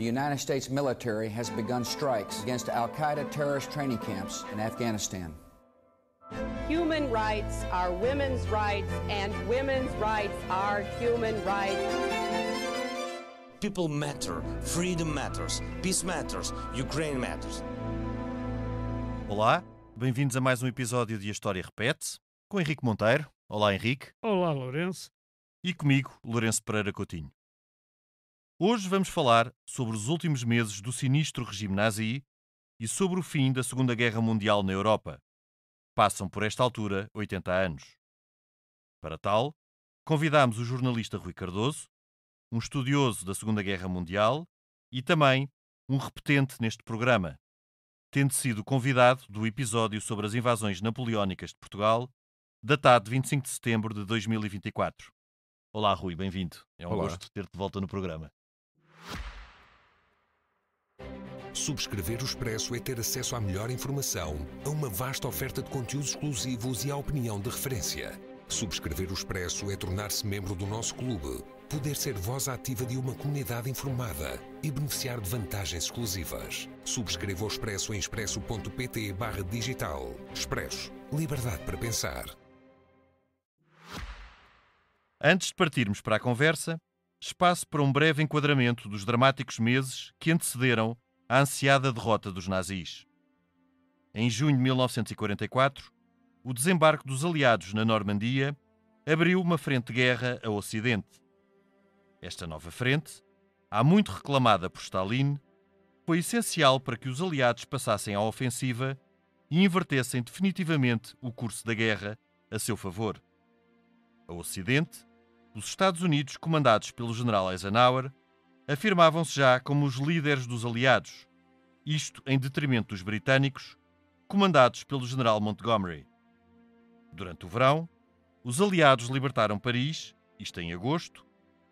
the United States military has begun strikes against Al-Qaeda terrorist training camps in Afghanistan. Human rights are women's rights, and women's rights are human rights. People matter, freedom matters, peace matters, Ukraine matters. Olá, bem-vindos a mais um episódio de A História Repete-se, com Henrique Monteiro. Olá, Henrique. Olá, Lourenço. E comigo, Lourenço Pereira Coutinho. Hoje vamos falar sobre os últimos meses do sinistro regime nazi e sobre o fim da Segunda Guerra Mundial na Europa. Passam por esta altura 80 anos. Para tal, convidámos o jornalista Rui Cardoso, um estudioso da Segunda Guerra Mundial e também um repetente neste programa, tendo sido convidado do episódio sobre as invasões napoleónicas de Portugal, datado de 25 de setembro de 2024. Olá, Rui, bem-vindo. É um gosto ter-te de volta no programa. Subscrever o Expresso é ter acesso à melhor informação, a uma vasta oferta de conteúdos exclusivos e à opinião de referência. Subscrever o Expresso é tornar-se membro do nosso clube, poder ser voz ativa de uma comunidade informada e beneficiar de vantagens exclusivas. Subscreva o Expresso em expresso.pt/digital. Expresso. Liberdade para pensar. Antes de partirmos para a conversa, espaço para um breve enquadramento dos dramáticos meses que antecederam a ansiada derrota dos nazis. Em junho de 1944, o desembarque dos aliados na Normandia abriu uma frente de guerra a Ocidente. Esta nova frente, há muito reclamada por Stalin, foi essencial para que os aliados passassem à ofensiva e invertessem definitivamente o curso da guerra a seu favor. A Ocidente, os Estados Unidos, comandados pelo general Eisenhower, afirmavam-se já como os líderes dos aliados, isto em detrimento dos britânicos, comandados pelo general Montgomery. Durante o verão, os aliados libertaram Paris, isto em agosto,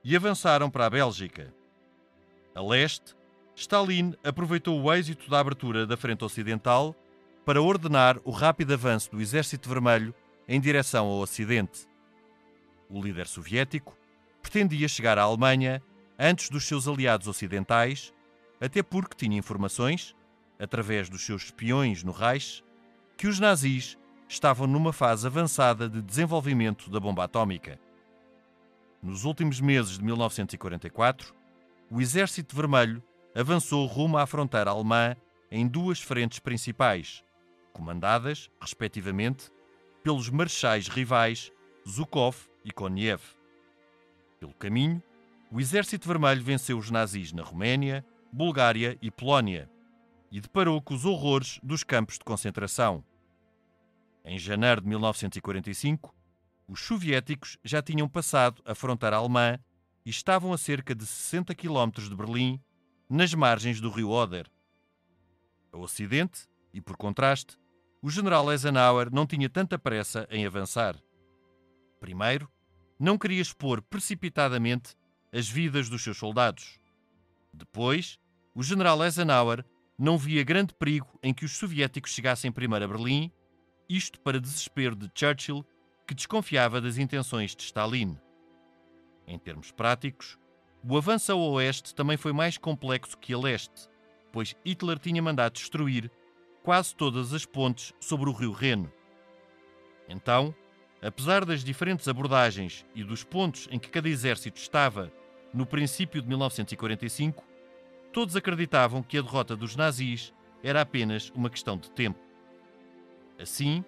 e avançaram para a Bélgica. A leste, Stalin aproveitou o êxito da abertura da frente ocidental para ordenar o rápido avanço do Exército Vermelho em direção ao Ocidente. O líder soviético pretendia chegar à Alemanha antes dos seus aliados ocidentais, até porque tinha informações, através dos seus espiões no Reich, que os nazis estavam numa fase avançada de desenvolvimento da bomba atómica. Nos últimos meses de 1944, o Exército Vermelho avançou rumo à fronteira alemã em duas frentes principais, comandadas, respectivamente, pelos marechais rivais Zhukov e Konev. Pelo caminho, o Exército Vermelho venceu os nazis na Roménia, Bulgária e Polónia e deparou com os horrores dos campos de concentração. Em janeiro de 1945, os soviéticos já tinham passado a fronteira alemã e estavam a cerca de 60 km de Berlim, nas margens do rio Oder. A Ocidente, e por contraste, o general Eisenhower não tinha tanta pressa em avançar. Primeiro, não queria expor precipitadamente as vidas dos seus soldados. Depois, o general Eisenhower não via grande perigo em que os soviéticos chegassem primeiro a Berlim, isto para desespero de Churchill, que desconfiava das intenções de Stalin. Em termos práticos, o avanço ao oeste também foi mais complexo que a leste, pois Hitler tinha mandado destruir quase todas as pontes sobre o rio Reno. Então, apesar das diferentes abordagens e dos pontos em que cada exército estava no princípio de 1945, todos acreditavam que a derrota dos nazis era apenas uma questão de tempo. Assim,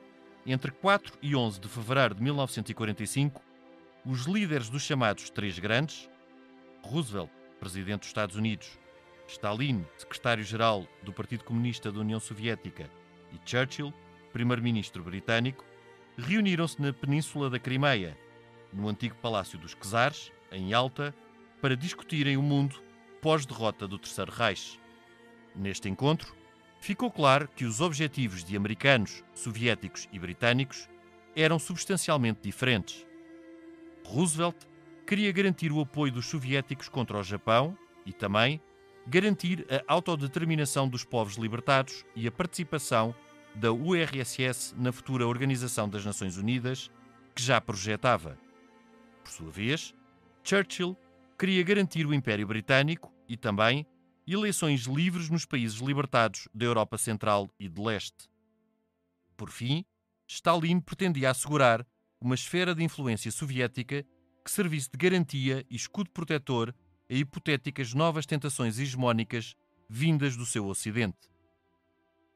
entre 4 e 11 de fevereiro de 1945, os líderes dos chamados Três Grandes, Roosevelt, presidente dos Estados Unidos, Stalin, secretário-geral do Partido Comunista da União Soviética, e Churchill, primeiro-ministro britânico, reuniram-se na Península da Crimeia, no antigo Palácio dos Czares, em Yalta, para discutirem o mundo pós-derrota do Terceiro Reich. Neste encontro, ficou claro que os objetivos de americanos, soviéticos e britânicos eram substancialmente diferentes. Roosevelt queria garantir o apoio dos soviéticos contra o Japão e também garantir a autodeterminação dos povos libertados e a participação da URSS na futura Organização das Nações Unidas, que já projetava. Por sua vez, Churchill queria garantir o Império Britânico e também e eleições livres nos países libertados da Europa Central e de Leste. Por fim, Stalin pretendia assegurar uma esfera de influência soviética que servisse de garantia e escudo protetor a hipotéticas novas tentações hegemónicas vindas do seu Ocidente.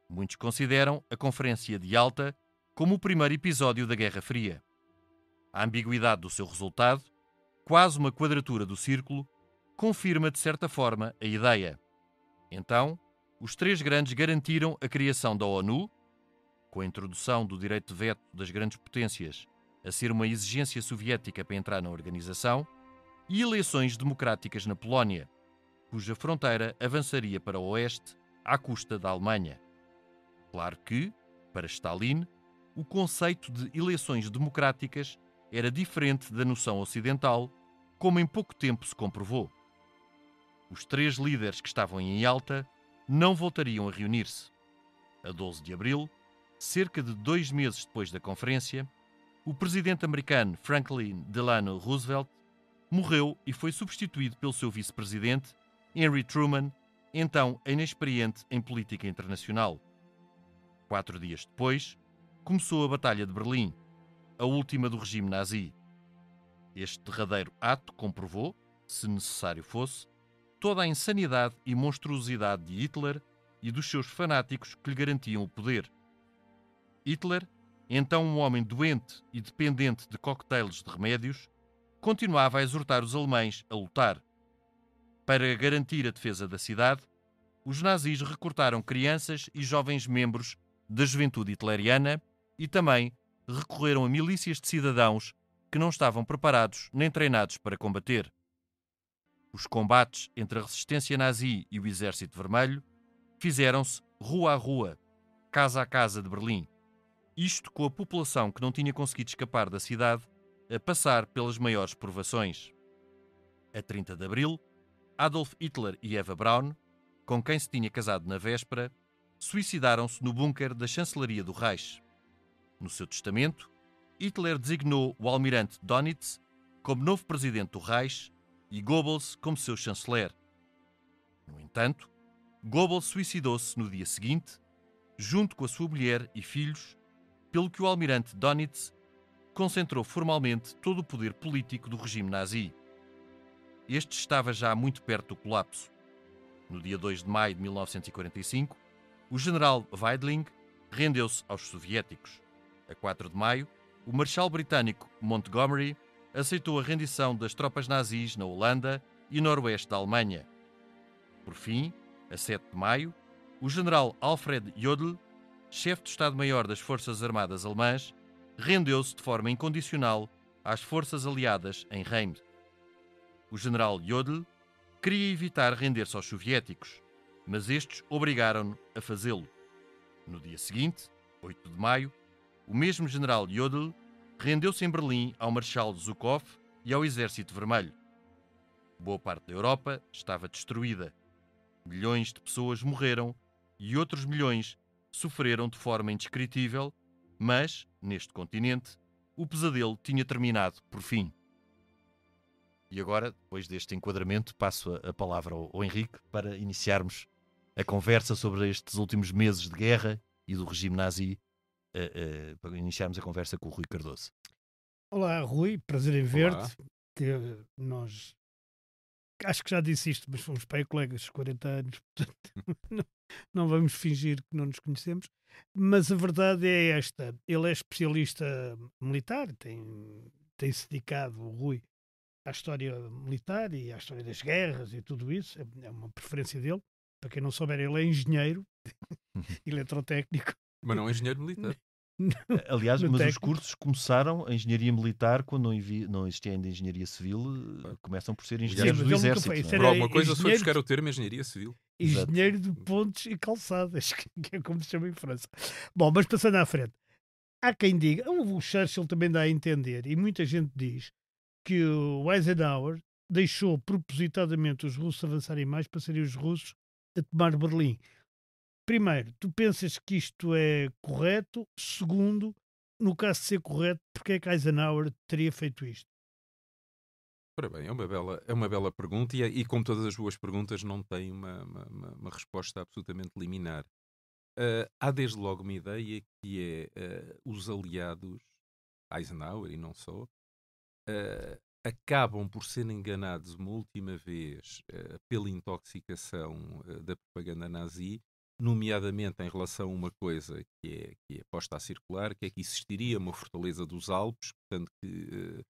Muitos consideram a Conferência de Yalta como o primeiro episódio da Guerra Fria. A ambiguidade do seu resultado, quase uma quadratura do círculo, confirma de certa forma a ideia. Então, os três grandes garantiram a criação da ONU, com a introdução do direito de veto das grandes potências a ser uma exigência soviética para entrar na organização, e eleições democráticas na Polónia, cuja fronteira avançaria para o oeste à custa da Alemanha. Claro que, para Stalin, o conceito de eleições democráticas era diferente da noção ocidental, como em pouco tempo se comprovou. Os três líderes que estavam em Yalta não voltariam a reunir-se. A 12 de abril, cerca de 2 meses depois da conferência, o presidente americano Franklin Delano Roosevelt morreu e foi substituído pelo seu vice-presidente, Henry Truman, então inexperiente em política internacional. 4 dias depois, começou a Batalha de Berlim, a última do regime nazi. Este derradeiro ato comprovou, se necessário fosse, toda a insanidade e monstruosidade de Hitler e dos seus fanáticos que lhe garantiam o poder. Hitler, então um homem doente e dependente de coquetéis de remédios, continuava a exortar os alemães a lutar. Para garantir a defesa da cidade, os nazis recrutaram crianças e jovens membros da juventude hitleriana e também recorreram a milícias de cidadãos que não estavam preparados nem treinados para combater. Os combates entre a resistência nazi e o Exército Vermelho fizeram-se rua a rua, casa a casa de Berlim. Isto com a população que não tinha conseguido escapar da cidade a passar pelas maiores provações. A 30 de abril, Adolf Hitler e Eva Braun, com quem se tinha casado na véspera, suicidaram-se no bunker da chancelaria do Reich. No seu testamento, Hitler designou o almirante Dönitz como novo presidente do Reich e Goebbels como seu chanceler. No entanto, Goebbels suicidou-se no dia seguinte, junto com a sua mulher e filhos, pelo que o almirante Dönitz concentrou formalmente todo o poder político do regime nazi. Este estava já muito perto do colapso. No dia 2 de maio de 1945, o general Weidling rendeu-se aos soviéticos. A 4 de maio, o marechal britânico Montgomery aceitou a rendição das tropas nazis na Holanda e noroeste da Alemanha. Por fim, a 7 de maio, o general Alfred Jodl, chefe do Estado-Maior das Forças Armadas Alemãs, rendeu-se de forma incondicional às forças aliadas em Reims. O general Jodl queria evitar render-se aos soviéticos, mas estes obrigaram-no a fazê-lo. No dia seguinte, 8 de maio, o mesmo general Jodl rendeu-se em Berlim ao marechal Zhukov e ao Exército Vermelho. Boa parte da Europa estava destruída. Milhões de pessoas morreram e outros milhões sofreram de forma indescritível, mas, neste continente, o pesadelo tinha terminado por fim. E agora, depois deste enquadramento, passo a palavra ao Henrique para iniciarmos a conversa sobre estes últimos meses de guerra e do regime nazi, para iniciarmos a conversa com o Rui Cardoso. Olá, Rui, prazer em ver-te. Nós, acho que já disse isto, mas fomos pai colegas 40 anos, portanto não vamos fingir que não nos conhecemos. Mas a verdade é esta: ele é especialista militar, tem-se dedicado, o Rui, à história militar e à história das guerras e tudo isso, é uma preferência dele. Para quem não souber, ele é engenheiro, eletrotécnico. Mas não é engenheiro militar. Aliás, mas os cursos começaram a engenharia militar quando não existia ainda engenharia civil, começam por ser engenheiros do exército. Por alguma coisa se foi buscar o termo engenharia civil. Engenheiro de pontes e calçadas, que é como se chama em França. Bom, mas passando à frente, há quem diga, o Churchill também dá a entender, e muita gente diz, que o Eisenhower deixou propositadamente os russos avançarem mais para serem os russos a tomar Berlim. Primeiro, tu pensas que isto é correto? Segundo, no caso de ser correto, porque é que Eisenhower teria feito isto? Ora bem, é uma bela pergunta e como todas as boas perguntas, não tem uma resposta absolutamente liminar. Há desde logo uma ideia que é os aliados, Eisenhower e não só, acabam por ser enganados uma última vez pela intoxicação da propaganda nazi, nomeadamente em relação a uma coisa que é posta a circular, que é que existiria uma fortaleza dos Alpes, portanto que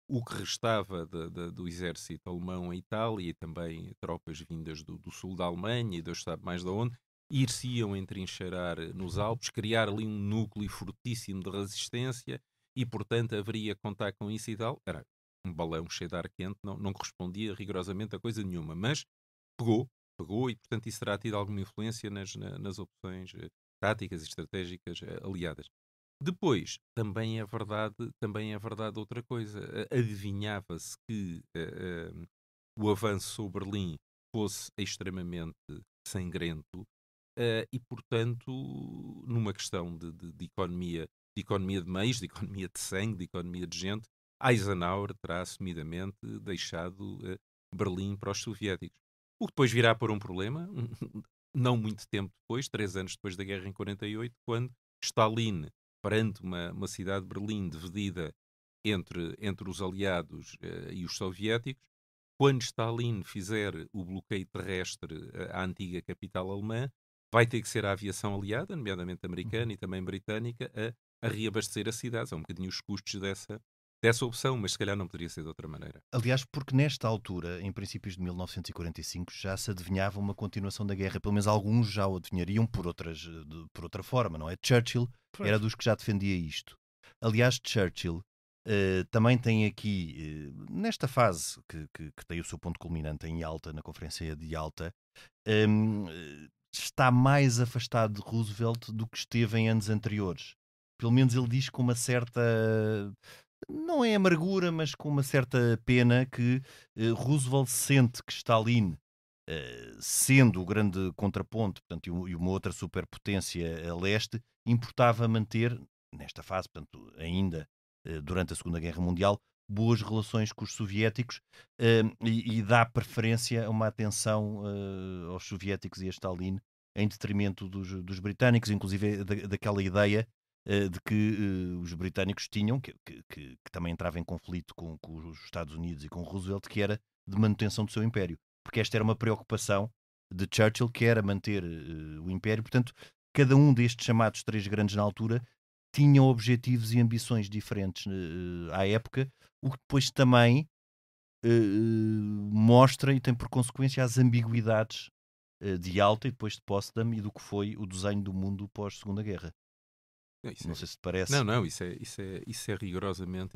o que restava do exército alemão em Itália e também tropas vindas do sul da Alemanha e Deus sabe mais de onde, ir-se-iam entrincheirar nos Alpes, criar ali um núcleo fortíssimo de resistência e, portanto, haveria que contar com isso e tal. Era um balão cheio de ar quente, não correspondia rigorosamente a coisa nenhuma, mas pegou e, portanto, isso terá tido alguma influência nas opções táticas e estratégicas aliadas. Depois, também é verdade outra coisa. Adivinhava-se que o avanço sobre Berlim fosse extremamente sangrento e, portanto, numa questão de economia de meios, de economia de sangue, de economia de gente, Eisenhower terá assumidamente deixado Berlim para os soviéticos. O que depois virá a pôr um problema, não muito tempo depois, 3 anos depois da guerra em 48, quando Stalin, perante uma cidade de Berlim dividida entre os aliados e os soviéticos, quando Stalin fizer o bloqueio terrestre à antiga capital alemã, vai ter que ser a aviação aliada, nomeadamente americana e também britânica, a reabastecer as cidades. É um bocadinho os custos dessa opção, mas se calhar não poderia ser de outra maneira. Aliás, porque nesta altura, em princípios de 1945, já se adivinhava uma continuação da guerra. Pelo menos alguns já o adivinhariam por outra forma, não é? Churchill era dos que já defendia isto. Aliás, Churchill também tem aqui, nesta fase que tem o seu ponto culminante em Yalta, na Conferência de Yalta, está mais afastado de Roosevelt do que esteve em anos anteriores. Pelo menos ele diz com uma certa... não é amargura, mas com uma certa pena que Roosevelt sente que Stalin, sendo o grande contraponto, portanto, e uma outra superpotência a leste, importava manter, nesta fase, portanto, ainda durante a Segunda Guerra Mundial, boas relações com os soviéticos e dá preferência a uma atenção aos soviéticos e a Stalin em detrimento dos britânicos, inclusive daquela ideia de que os britânicos tinham, que também entrava em conflito com os Estados Unidos e com Roosevelt, que era de manutenção do seu império. Porque esta era uma preocupação de Churchill, que era manter o império. Portanto, cada um destes chamados três grandes na altura tinham objetivos e ambições diferentes à época, o que depois também mostra e tem por consequência as ambiguidades de Yalta e depois de Potsdam e do que foi o desenho do mundo pós-Segunda Guerra. Não sei se te parece. Não, isso é rigorosamente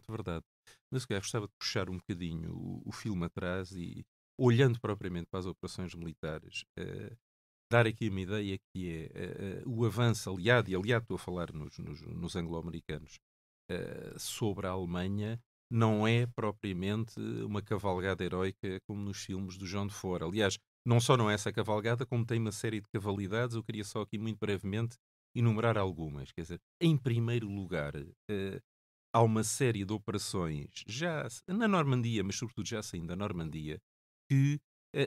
verdade. Mas eu gostava de puxar um bocadinho o filme atrás e, olhando propriamente para as operações militares, dar aqui uma ideia que é o avanço aliado, e aliado estou a falar nos anglo-americanos, sobre a Alemanha, não é propriamente uma cavalgada heroica como nos filmes do João de Fora. Aliás, não só não é essa cavalgada, como tem uma série de cavalidades. Eu queria só aqui muito brevemente enumerar algumas. Quer dizer, em primeiro lugar, há uma série de operações já na Normandia, mas sobretudo já saindo da Normandia, que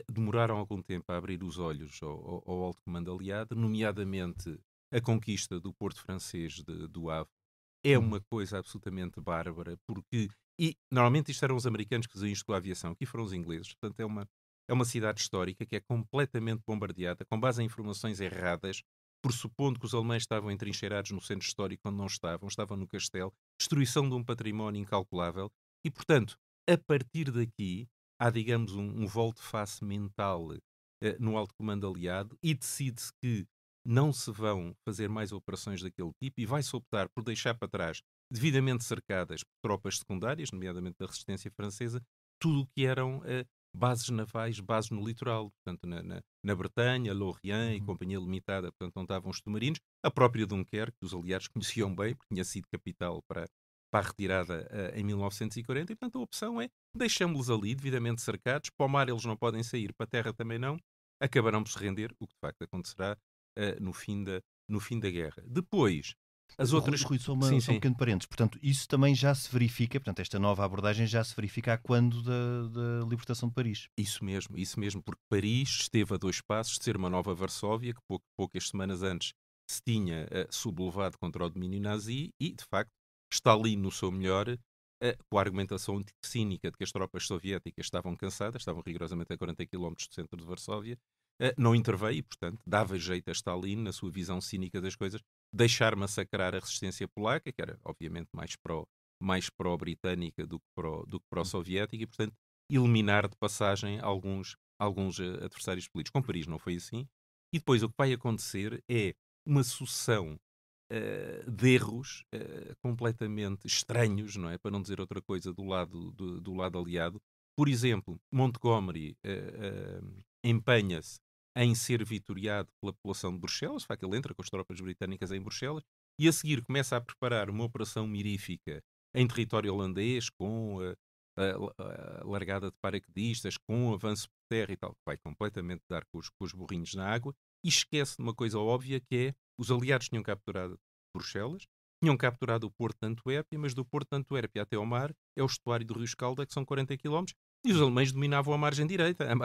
demoraram algum tempo a abrir os olhos ao alto comando aliado, nomeadamente a conquista do porto francês do Havre. É uma coisa absolutamente bárbara, porque... E normalmente isto eram os americanos que faziam isto com a aviação, aqui foram os ingleses. Portanto, é uma cidade histórica que é completamente bombardeada, com base em informações erradas, pressupondo que os alemães estavam entrincheirados no centro histórico quando não estavam no castelo, destruição de um património incalculável, e, portanto, a partir daqui, há, digamos, um volte-face mental no alto comando aliado, e decide-se que não se vão fazer mais operações daquele tipo, e vai-se optar por deixar para trás, devidamente cercadas por tropas secundárias, nomeadamente da resistência francesa, tudo o que eram bases navais, bases no litoral, portanto, na Bretanha, Lorient e Companhia Limitada, portanto, não estavam os submarinos. A própria Dunkerque, que os aliados conheciam bem, porque tinha sido capital para a retirada em 1940, e, portanto, a opção é deixamos-los ali, devidamente cercados, para o mar eles não podem sair, para a terra também não, acabarão por se render, o que de facto acontecerá no fim da guerra. Depois, As outras... Rui, só Sim, um sim. pequeno parênteses. Portanto, isso também já se verifica, portanto, esta nova abordagem já se verifica a quando da libertação de Paris. Isso mesmo, porque Paris esteve a 2 passos de ser uma nova Varsóvia, que poucas semanas antes se tinha sublevado contra o domínio nazi, e, de facto, Stalin, no seu melhor, com a argumentação cínica de que as tropas soviéticas estavam cansadas, estavam rigorosamente a 40 km do centro de Varsóvia, não interveio e, portanto, dava jeito a Stalin, na sua visão cínica das coisas, deixar massacrar a resistência polaca, que era, obviamente, mais pró-britânica do que pró-soviética, e, portanto, eliminar de passagem alguns adversários políticos. Com Paris não foi assim. E depois o que vai acontecer é uma sucessão de erros completamente estranhos, não é? Para não dizer outra coisa, do lado aliado. Por exemplo, Montgomery empenha-se em ser vitoriado pela população de Bruxelas, de facto ele entra com as tropas britânicas em Bruxelas, e a seguir começa a preparar uma operação mirífica em território holandês, com a largada de paraquedistas, com o avanço por terra e tal, que vai completamente dar com os burrinhos na água, e esquece de uma coisa óbvia, que é, os aliados tinham capturado Bruxelas, tinham capturado o Porto de Antuérpia, mas do Porto de Antuérpia até ao mar é o estuário do Rio Escalda, que são 40 km, e os alemães dominavam a margem direita, a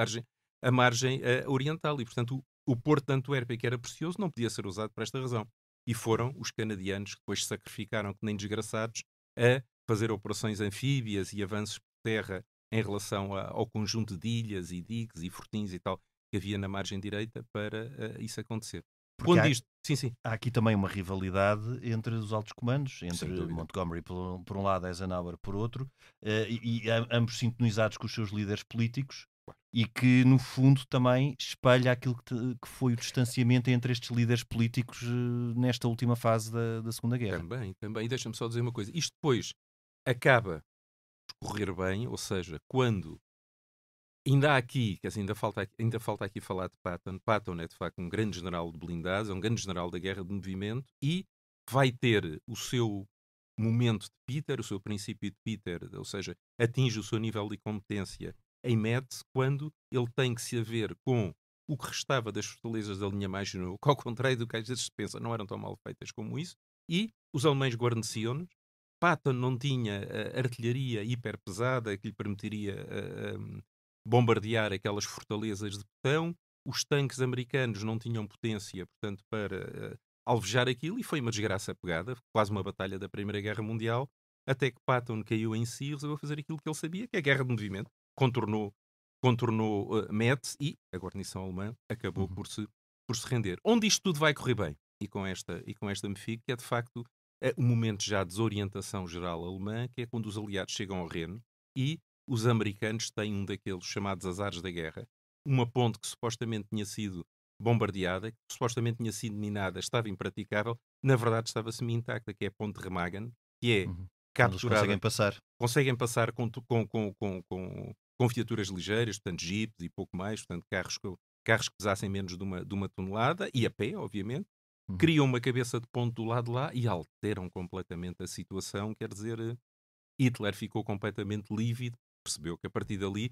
margem oriental, e portanto o Porto de Antuérpia, que era precioso, não podia ser usado por esta razão. E foram os canadianos que depois se sacrificaram, que nem desgraçados, a fazer operações anfíbias e avanços por terra em relação ao conjunto de ilhas e digues e fortins e tal que havia na margem direita para isso acontecer. Porque Sim. Há aqui também uma rivalidade entre os altos comandos, entre Sem dúvida. Montgomery por um lado, Eisenhower por outro, e ambos sintonizados com os seus líderes políticos, e que no fundo também espelha aquilo que foi o distanciamento entre estes líderes políticos nesta última fase da Segunda Guerra. Também. E deixa-me só dizer uma coisa. Isto depois acaba por correr bem, ou seja, quando ainda há aqui, quer dizer, ainda falta aqui falar de Patton. Patton é de facto um grande general de blindados, é um grande general da guerra de movimento, e vai ter o seu momento de Peter, o seu princípio de Peter, ou seja, atinge o seu nível de competência em Metz, quando ele tem que se haver com o que restava das fortalezas da linha Maginot, que ao contrário do que às vezes se pensa, não eram tão mal feitas como isso, e os alemães guarneciam-nos. Patton não tinha artilharia hiper pesada que lhe permitiria bombardear aquelas fortalezas de betão. Os tanques americanos não tinham potência, portanto, para alvejar aquilo, e foi uma desgraça pegada, quase uma batalha da Primeira Guerra Mundial, até que Patton caiu em si e resolveu fazer aquilo que ele sabia, que é a guerra de movimento. Contornou Metz, e a guarnição alemã acabou por se render. Onde isto tudo vai correr bem, e com esta me fico, que é de facto um momento já de desorientação geral alemã, que é quando os aliados chegam ao Reno e os americanos têm um daqueles chamados azares da guerra, uma ponte que supostamente tinha sido bombardeada, que supostamente tinha sido minada, estava impraticável, na verdade estava semi-intacta, que é a ponte Remagen, que é capturada. Conseguem passar com viaturas ligeiras, portanto jipes e pouco mais, portanto carros que pesassem menos de uma tonelada, e a pé, obviamente. Criam uma cabeça de ponte do lado de lá e alteram completamente a situação. Quer dizer, Hitler ficou completamente lívido, percebeu que a partir dali,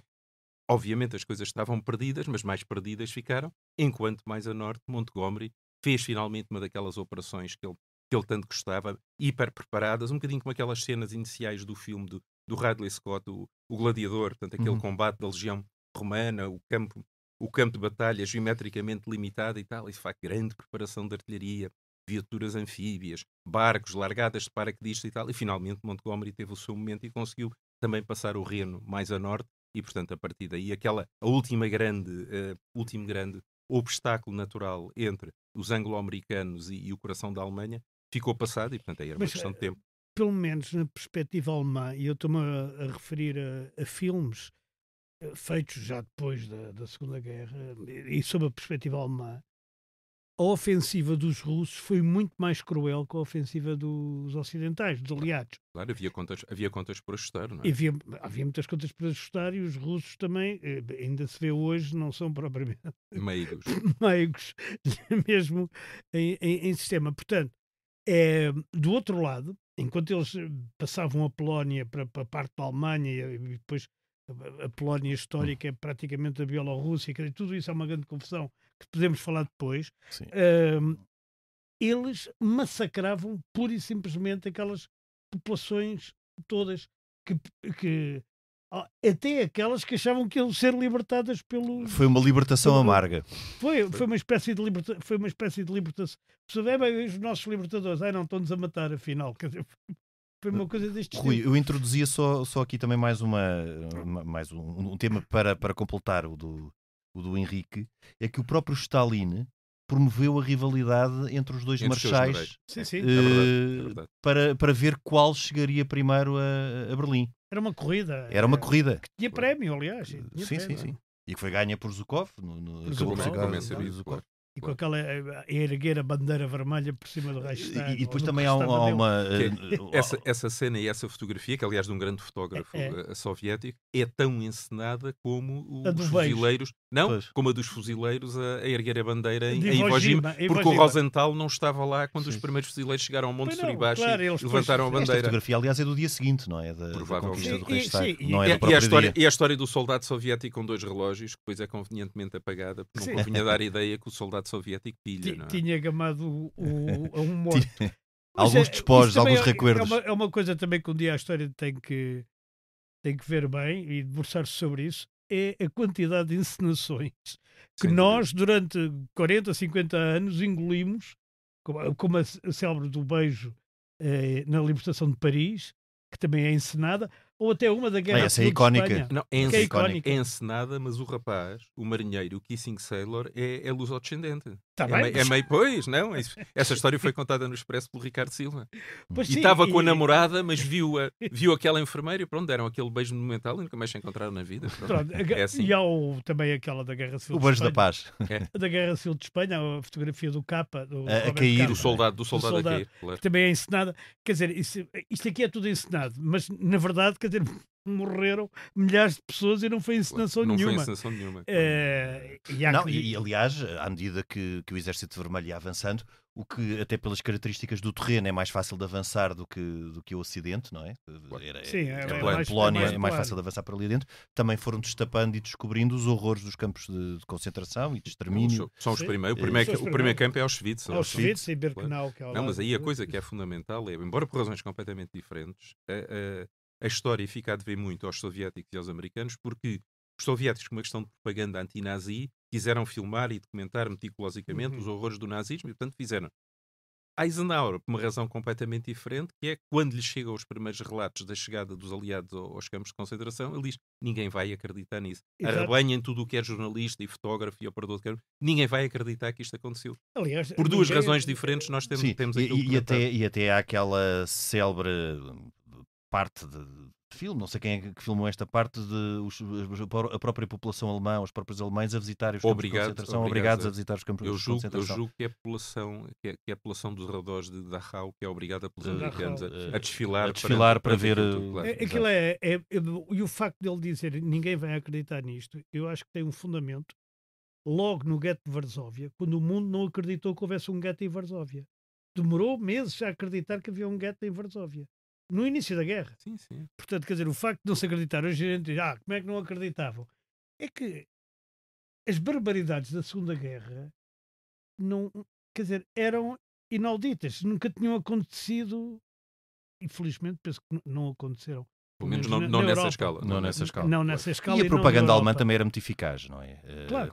obviamente as coisas estavam perdidas, mas mais perdidas ficaram, enquanto mais a norte, Montgomery fez finalmente uma daquelas operações que ele tanto gostava, hiper preparadas, um bocadinho como aquelas cenas iniciais do filme do Ridley Scott, o Gladiador, portanto aquele combate da Legião Romana, o campo de batalha geometricamente limitado e tal, e de facto grande preparação de artilharia, viaturas anfíbias, barcos, largadas de paraquedistas e tal, e finalmente Montgomery teve o seu momento e conseguiu também passar o Reno mais a norte, e portanto a partir daí a último grande obstáculo natural entre os anglo-americanos e o coração da Alemanha ficou passado, e portanto aí era uma questão de tempo. Pelo menos na perspectiva alemã, e eu estou-me a referir a filmes feitos já depois da Segunda Guerra, e sob a perspectiva alemã, a ofensiva dos russos foi muito mais cruel que a ofensiva dos ocidentais, dos aliados. Claro, havia contas por ajustar, não é? E havia muitas contas por ajustar, e os russos também, ainda se vê hoje, não são propriamente meigos mesmo em sistema. Portanto, do outro lado, enquanto eles passavam a Polónia para a parte da Alemanha, e depois a Polónia histórica é praticamente a Bielorrússia, tudo isso é uma grande confusão que podemos falar depois. eles massacravam pura e simplesmente aquelas populações todas que até aquelas que achavam que iam ser libertadas pelo. Foi uma libertação amarga. Foi uma espécie de libertação. Se bem, os nossos libertadores, não estão-nos a matar, afinal. Quer dizer, foi uma coisa deste Rui, tipo. eu introduzia só aqui também mais um tema para completar o do Henrique, é que o próprio Stalin promoveu a rivalidade entre os dois Entre os seus marchais generais. Sim, sim. É verdade. para ver qual chegaria primeiro a Berlim. Era uma corrida. Era uma corrida. Tinha prémio, aliás. Sim. E que foi ganha por Zhukov. Acabou por ficar Como é sabido, Zhukov. E com aquela erguer a bandeira vermelha por cima do Reichstag. E depois ou do também que há restava dele. uma. Essa cena e essa fotografia, que aliás de um grande fotógrafo soviético, é tão encenada como A os do fuzileiros. Não, Pois. como a dos fuzileiros a erguer a bandeira em De Iwo Iwo Jima, Jima, em porque Iwo o Jima. Rosenthal não estava lá quando os primeiros fuzileiros chegaram ao Monte Pois não, Suribachi claro, e eles levantaram a depois- Esta bandeira. fotografia, aliás, é do dia seguinte, não é? Da Provavelmente. conquista do Sim, Reichstag. sim, Não é e- do E a, próprio história, dia. e a história do soldado soviético com 2 relógios, que depois é convenientemente apagada, porque Sim. não convinha dar a ideia que o soldado soviético pilha. Não é? Tinha gamado a um morto. Mas Alguns despojos, isso também alguns recuerdos. É uma coisa também que um dia a história tem que ver bem e debruçar-se sobre isso. É a quantidade de encenações que Sem nós, durante 40, 50 anos, engolimos, como a célebre do beijo na libertação de Paris, que também é encenada, ou até uma da Guerra essa é Civil de icónica. Espanha. Não, Que é icónica. é encenada, mas o rapaz, o marinheiro, o Kissing Sailor, é luso-descendente. Tá bem, É meio, pois, não? Essa história foi contada no Expresso pelo Ricardo Silva. Pois E sim, estava com a namorada, mas viu aquela enfermeira e pronto, deram aquele beijo monumental e nunca mais se encontraram na vida. Pronto. Pronto, É assim. E há também aquela da Guerra Civil O de beijo da Espanha. paz. Da Guerra Civil de Espanha, a fotografia do Capa, do A Robert cair. Capa, Do soldado a cair, claro. que também é encenada. Quer dizer, isto aqui é tudo encenado, mas na verdade, quer dizer, morreram milhares de pessoas e não foi encenação Não nenhuma. foi encenação nenhuma. E aliás, à medida que o Exército Vermelho ia avançando, o que até pelas características do terreno é mais fácil de avançar do que o Ocidente, não é? Sim, A Polónia é mais fácil de avançar para ali dentro. Também foram destapando e descobrindo os horrores dos campos de concentração e de extermínio. São os Sim. primeiros. São os O primeiro campo é Auschwitz. Auschwitz e Birkenau. Que é ao Não, mas lado aí a do- coisa que é fundamental é, embora por razões completamente diferentes, a história fica a dever muito aos soviéticos e aos americanos, porque os soviéticos, com uma questão de propaganda anti-nazi, quiseram filmar e documentar meticulosamente os horrores do nazismo e, portanto, fizeram. Eisenhower, por uma razão completamente diferente, que é quando lhe chegam os primeiros relatos da chegada dos aliados aos campos de concentração, ele diz: ninguém vai acreditar nisso. Exato. Arrebanhem tudo o que é jornalista e fotógrafo e operador de câmara, ninguém vai acreditar que isto aconteceu. Aliás, Por duas ninguém- razões diferentes, nós temos, Sim, temos aquilo e até há aquela célebre parte de filme, não sei quem é que filmou esta parte a própria população alemã, os próprios alemães a visitar os campos de concentração, obrigados a visitar os campos de concentração. Eu julgo que é a população dos arredores de Dachau que é obrigada pelos americanos a desfilar para ver aquilo, claro. Aquilo e o facto dele dizer ninguém vai acreditar nisto, eu acho que tem um fundamento logo no gueto de Varsóvia, quando o mundo não acreditou que houvesse um gueto em Varsóvia. Demorou meses a acreditar que havia um gueto em Varsóvia. No início da guerra. Sim, sim. Portanto, quer dizer, o facto de não se acreditar, hoje a gente diz, como é que não acreditavam? É que as barbaridades da Segunda Guerra não, quer dizer, eram inauditas, nunca tinham acontecido, infelizmente penso que não aconteceram. Pelo menos na não nessa Europa. escala. Não nessa escala. Não nessa escala. E a não propaganda na alemã Europa. também era muito eficaz, não é? Claro.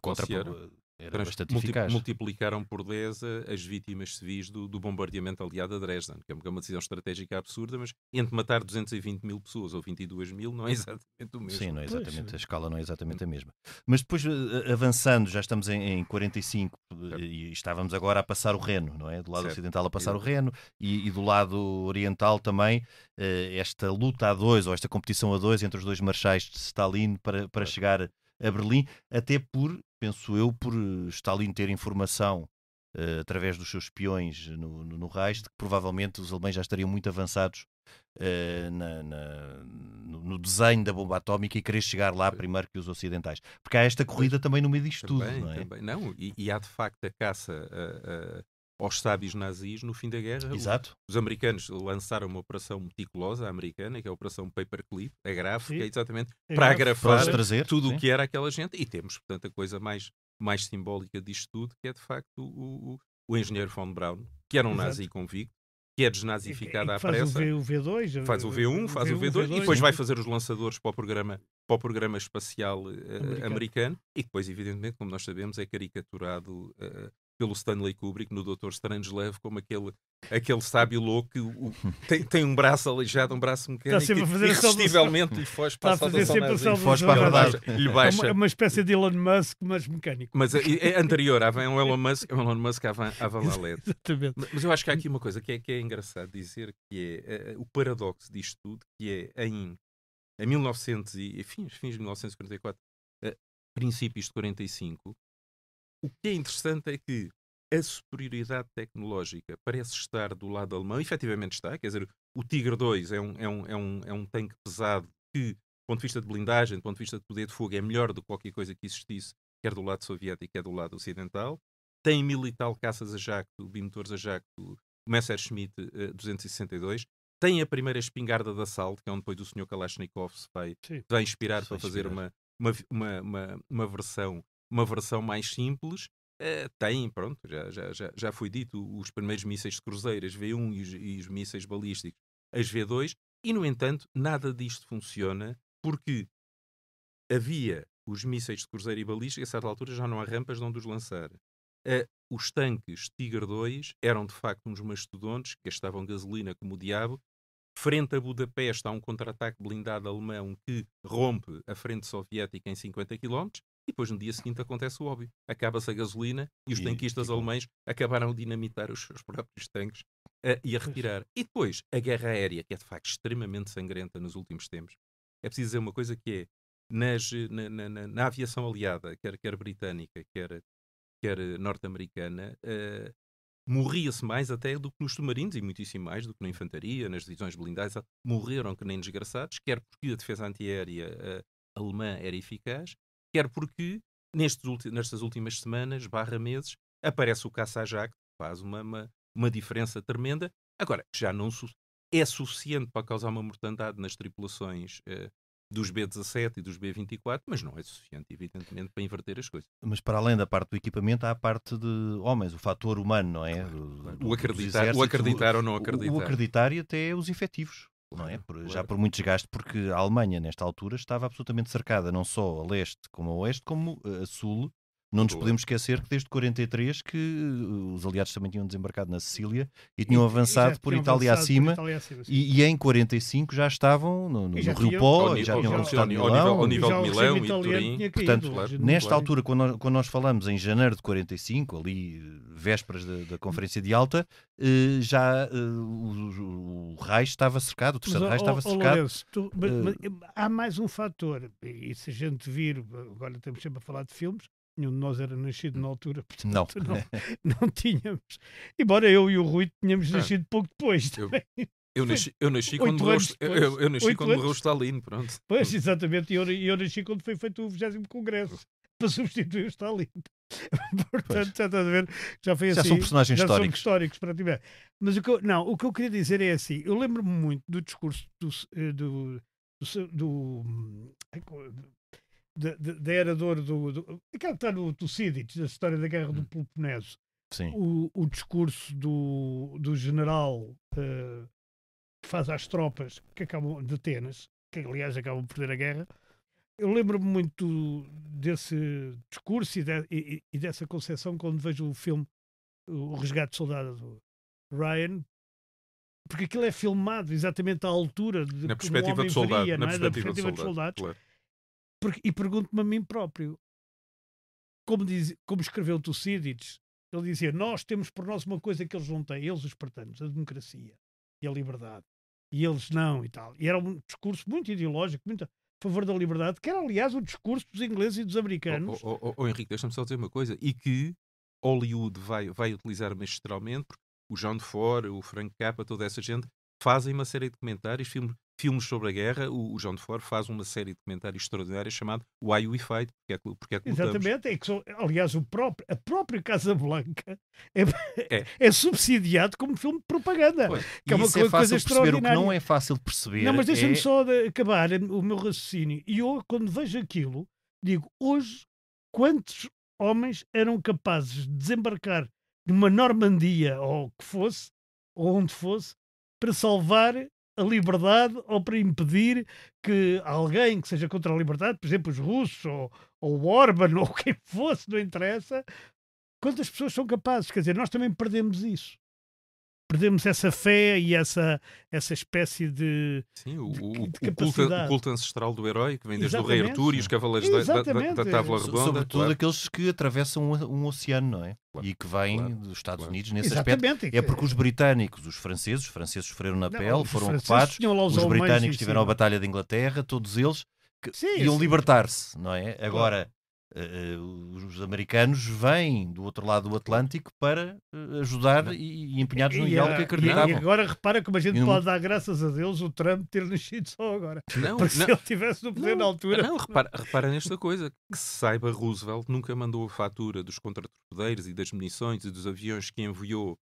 Era bastante eficaz. Multiplicaram por 10 as vítimas civis do bombardeamento aliado a Dresden, que é uma decisão estratégica absurda, mas entre matar 220 mil pessoas ou 22 mil não é exatamente o mesmo. Sim, não é exatamente, Pois. a escala não é exatamente a mesma. Mas depois, avançando, já estamos em 45 e estávamos agora a passar o Reno, não é? Do lado Certo. ocidental a passar o Reno e do lado oriental também esta luta a dois, ou esta competição a dois entre os dois marchais de Stalin para chegar a Berlim, até penso eu, por Stalin ter informação através dos seus espiões no Reich, de que provavelmente os alemães já estariam muito avançados no desenho da bomba atómica e querer chegar lá primeiro que os ocidentais. Porque há esta corrida também no meio disto tudo, não é? Também. Não, e há de facto a caça aos sábios nazis no fim da guerra. Exato. Os americanos lançaram uma operação meticulosa americana, que é a Operação Paperclip, a grafo, Sim. que é exatamente A para grafo. Para os agrafar trazer. tudo sim. o que era aquela gente. E temos, portanto, a coisa mais simbólica disto tudo, que é de facto o engenheiro von Braun, que era um nazi convicto, que é desnazificado à pressa. Faz o V2, faz o V1, faz o V2 e depois vai fazer os lançadores para o programa espacial americano e depois, evidentemente, como nós sabemos, é caricaturado pelo Stanley Kubrick no Dr. Strangelove como aquele sábio louco que tem um braço aleijado, um braço mecânico e irresistivelmente lhe foge para a salvação foge para a verdade. Lhe baixa. É uma espécie de Elon Musk, mas mecânico. Mas é anterior, há um Elon Musk avant la lettre. Exatamente. Mas eu acho que há aqui uma coisa que é engraçado dizer, que é o paradoxo disto tudo, que é em 1900 e fins de 1944, princípios de 45, o que é interessante é que a superioridade tecnológica parece estar do lado alemão, efetivamente está, quer dizer, o Tigre 2 é um tanque pesado que, do ponto de vista de blindagem, do ponto de vista de poder de fogo, é melhor do que qualquer coisa que existisse, quer do lado soviético, quer do lado ocidental. Tem 1000 e tal caças a jacto, bimotores a jacto, o Messerschmitt 262. Tem a primeira espingarda de assalto, que é onde depois o Sr. Kalashnikov se vai inspirar para fazer uma versão mais simples. Tem, pronto, já foi dito, os primeiros mísseis de cruzeiro, as V1 e os mísseis balísticos, as V2, e no entanto nada disto funciona porque havia os mísseis de cruzeiro e balísticos, a certa altura já não há rampas de onde os lançar. Os tanques Tigre 2 eram de facto uns mastodontes que gastavam gasolina como o diabo. Frente a Budapeste há um contra-ataque blindado alemão que rompe a frente soviética em 50 km e depois no dia seguinte acontece o óbvio. Acaba-se a gasolina e os tanquistas alemães acabaram a dinamitar os seus próprios tanques e a retirar. E depois a guerra aérea, que é de facto extremamente sangrenta nos últimos tempos. É preciso dizer uma coisa que é, na aviação aliada, quer britânica, quer norte-americana, morria-se mais até do que nos submarinos e muitíssimo mais do que na infantaria, nas divisões blindadas. Morreram que nem desgraçados, quer porque a defesa antiaérea alemã era eficaz, quer porque nestas últimas semanas, meses, aparece o caça-jato, que faz uma diferença tremenda. Agora, já não é suficiente para causar uma mortandade nas tripulações dos B-17 e dos B-24, mas não é suficiente, evidentemente, para inverter as coisas. Mas para além da parte do equipamento, há a parte de homens, o fator humano, não é? O acreditar ou não acreditar. O acreditar e até os efetivos, não é? Já por muito desgaste, porque a Alemanha, nesta altura, estava absolutamente cercada, não só a leste como a oeste, como a sul. Não nos podemos esquecer que desde 43 que os aliados também tinham desembarcado na Sicília e tinham avançado por Itália acima e em 45 já estavam no Rio Pó e já tinham conquistado Milão. Ao nível de Milão e Turim. Portanto, nesta altura, quando nós falamos em janeiro de 45, ali vésperas da Conferência de Alta, já o Reich estava cercado, o Terceiro Reich estava cercado. Lourenço, mas há mais um fator, e se a gente vir, agora estamos sempre a falar de filmes, nenhum de nós era nascido na altura, portanto não tínhamos. Embora eu e o Rui tínhamos nascido pouco depois. Eu nasci quando morreu o Stalin, pronto. Pois, exatamente, e eu nasci quando foi feito o 20º Congresso para substituir o Stalin. Portanto, já estás a ver, já foi assim. Já são personagens históricos praticamente. Mas o que eu queria dizer é assim, eu lembro-me muito do discurso da Erador aquele que está no Tucídides, da história da Guerra do Peloponeso. Sim. O discurso do general que faz às tropas que acabam de Atenas, que aliás acabam por perder a guerra. Eu lembro-me muito desse discurso e dessa concepção quando vejo o filme O Resgate de Soldado do Ryan, porque aquilo é filmado exatamente à altura de na perspectiva de soldado, na perspectiva de soldados. Claro. E pergunto-me a mim próprio, como escreveu Tucídides, ele dizia, nós temos por nós uma coisa que eles não têm, eles os espartanos, a democracia e a liberdade, e eles não e tal. E era um discurso muito ideológico, muito a favor da liberdade, que era aliás o discurso dos ingleses e dos americanos. Henrique, deixa-me só dizer uma coisa, e que Hollywood vai utilizar magistralmente, porque o John Ford, o Frank Capra, toda essa gente fazem uma série de documentários, filmes sobre a guerra. O John Ford faz uma série de documentários extraordinários chamado Why We Fight, porque é que lutamos. Exatamente, aliás a própria Casablanca é subsidiado como filme de propaganda. Pois, que é uma coisa extraordinária. O que não é fácil de perceber. Não, mas deixa-me só acabar o meu raciocínio. E eu, quando vejo aquilo, digo, hoje, quantos homens eram capazes de desembarcar numa Normandia, ou o que fosse, ou onde fosse, para salvar a liberdade ou para impedir que alguém que seja contra a liberdade, por exemplo, os russos ou o Orban ou quem fosse, não interessa, quantas pessoas são capazes? Quer dizer, nós também perdemos isso. Perdemos essa fé e essa espécie de, Sim, de o capacidade. culto ancestral do herói, que vem desde o rei Exatamente. Artur e os cavaleiros da Távola Redonda. Sobretudo claro. aqueles que atravessam um oceano, não é? Claro, E que vêm claro, dos Estados claro. Unidos nesse Exatamente. aspecto. É porque os britânicos, os franceses sofreram na Não, pele, os foram franceses ocupados, tinham lá os os alemães britânicos em tiveram a cima. Batalha de Inglaterra, todos eles Sim, iam sim. libertar-se, não é? Agora, os americanos vêm do outro lado do Atlântico para ajudar e empenhados no ideal que acreditavam. E agora repara como a gente E no- pode dar graças a Deus o Trump ter nascido só agora. Não, Porque se não, ele tivesse no poder na altura. não, repara nesta coisa. Que se saiba, Roosevelt nunca mandou a fatura dos contratorpedeiros e das munições e dos aviões que enviou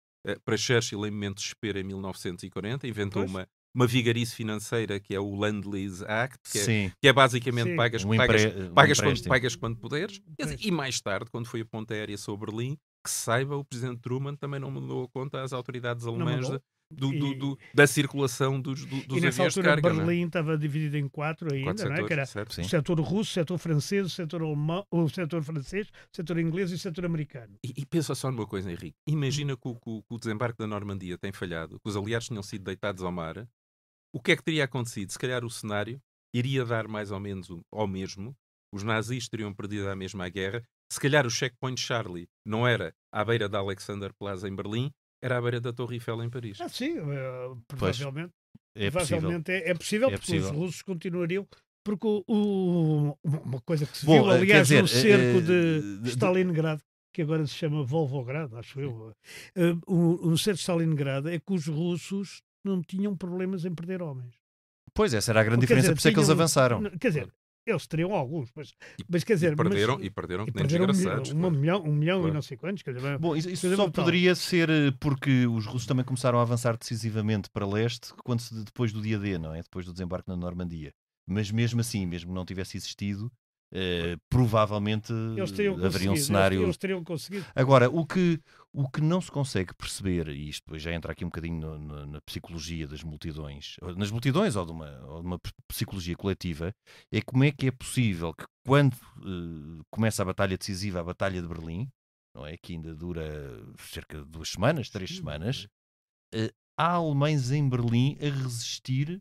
para Churchill em momento de desespero em 1940. Inventou Pois. uma vigarice financeira que é o Land-Lease Act, Sim, que é basicamente Sim. pagas, Um pagas, empre- um pagas, empréstimo. pagas quando puderes. Quer dizer, e mais tarde, quando foi a ponte aérea sobre Berlim, que se saiba, o presidente Truman também não mandou a conta às autoridades alemãs mandou. da circulação dos E nessa aviões de altura carga. não é? Berlim estava dividido em 4 ainda, Quatro não é? setores, Que era certo? sim. o setor russo, o setor francês, o setor alemão, o setor francês, o setor inglês e o setor americano. E pensa só numa coisa, Henrique. Imagina que o desembarque da Normandia tem falhado, que os aliados tinham sido deitados ao mar. O que é que teria acontecido? Se calhar o cenário iria dar mais ou menos ao mesmo. Os nazis teriam perdido a mesma guerra. Se calhar o checkpoint Charlie não era à beira da Alexander Plaza em Berlim, era à beira da Torre Eiffel em Paris. Sim, provavelmente. É possível. Provavelmente é possível, É porque possível. os russos continuariam. Porque uma coisa que se Bom, viu, aliás, quer no dizer, cerco de Stalingrado, que agora se chama Volgogrado, acho eu, o cerco de Stalingrado é que os russos não tinham problemas em perder homens. Pois, essa era a grande Quer diferença, dizer, por isso é que eles tinham- avançaram. Quer dizer, eles teriam alguns, mas quer dizer... E perderam mas, que e nem perderam desgraçados. um milhão Claro. e não sei quantos. Quer dizer, Bom, isso coisa só brutal. poderia ser porque os russos também começaram a avançar decisivamente para leste depois do dia D, não é? Depois do desembarque na Normandia. Mas mesmo assim, mesmo que não tivesse existido, provavelmente eles teriam haveria um conseguido, cenário. eles teriam conseguido. Agora, o que não se consegue perceber, e isto depois já entra aqui um bocadinho na psicologia das multidões, nas multidões ou de uma psicologia coletiva, é como é que é possível que quando começa a batalha decisiva, a Batalha de Berlim, não é? Que ainda dura cerca de 2 semanas, 3 semanas, há alemães em Berlim a resistir